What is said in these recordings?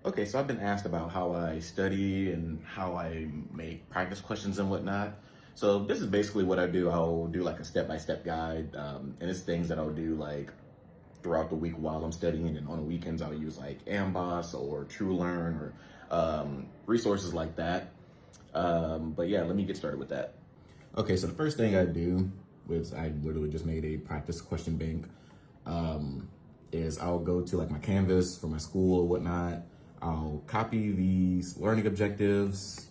Okay, so I've been asked about how I study and how I make practice questions and whatnot. So this is basically what I do. I'll do like a step-by-step guide, and it's things that I'll do like throughout the week while I'm studying, and on the weekends I'll use like Amboss or TrueLearn or resources like that. But yeah, let me get started with that. Okay, so the first thing I do was I literally just made a practice question bank. Um, is I'll go to like my Canvas for my school or whatnot. I'll copy these learning objectives.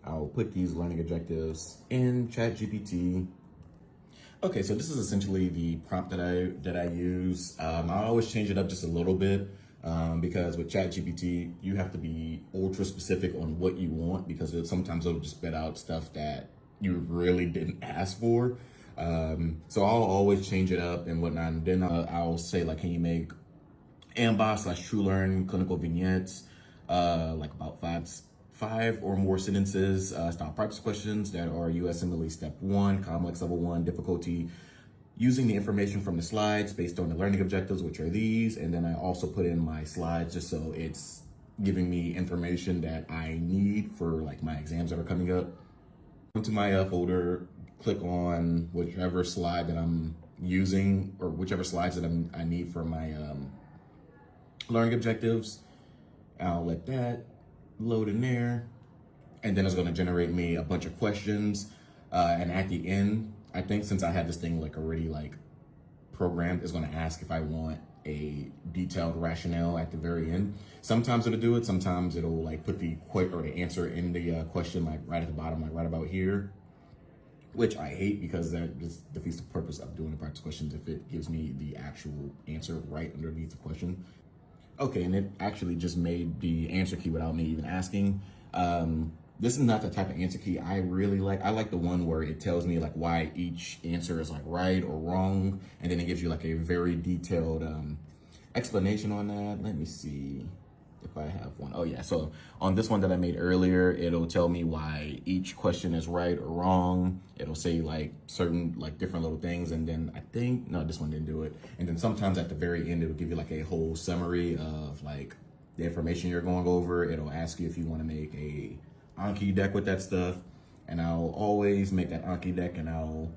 I'll put these learning objectives in ChatGPT. Okay, so this is essentially the prompt that I use. I always change it up just a little bit because with ChatGPT, you have to be ultra specific on what you want because sometimes it'll just spit out stuff that you really didn't ask for. So I'll always change it up and whatnot. And then I'll say like, can you make Amboss/TrueLearn clinical vignettes, like about five or more sentences, style practice questions that are USMLE Step 1, Complex Level 1, difficulty, using the information from the slides based on the learning objectives, which are these. And then I also put in my slides just so it's giving me information that I need for like my exams that are coming up. Into my folder, click on whichever slide that I'm using or whichever slides that I need for my learning objectives. I'll let that load in there. And then it's gonna generate me a bunch of questions. And at the end, I think since I have this thing like already like programmed, it's gonna ask if I want a detailed rationale at the very end. Sometimes it'll do it, sometimes it'll like put the answer in the question like right at the bottom, like right about here, which I hate because that just defeats the purpose of doing the practice questions if it gives me the actual answer right underneath the question. Okay, and it actually just made the answer key without me even asking. This is not the type of answer key I really like. I like the one where it tells me like why each answer is like right or wrong, and then it gives you like a very detailed explanation on that. Let me see if I have one. Oh yeah, so on this one that I made earlier, it'll tell me why each question is right or wrong. It'll say like certain like different little things. And then I think, no, this one didn't do it. And then sometimes at the very end, it'll give you like a whole summary of like the information you're going over. It'll ask you if you want to make a Anki deck with that stuff. And I'll always make that Anki deck and I'll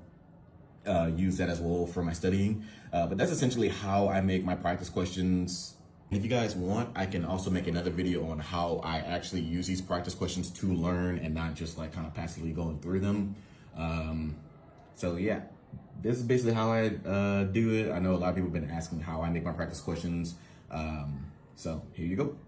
use that as well for my studying. But that's essentially how I make my practice questions. If you guys want, I can also make another video on how I actually use these practice questions to learn and not just like kind of passively going through them. So yeah, this is basically how I do it. I know a lot of people have been asking how I make my practice questions. So here you go.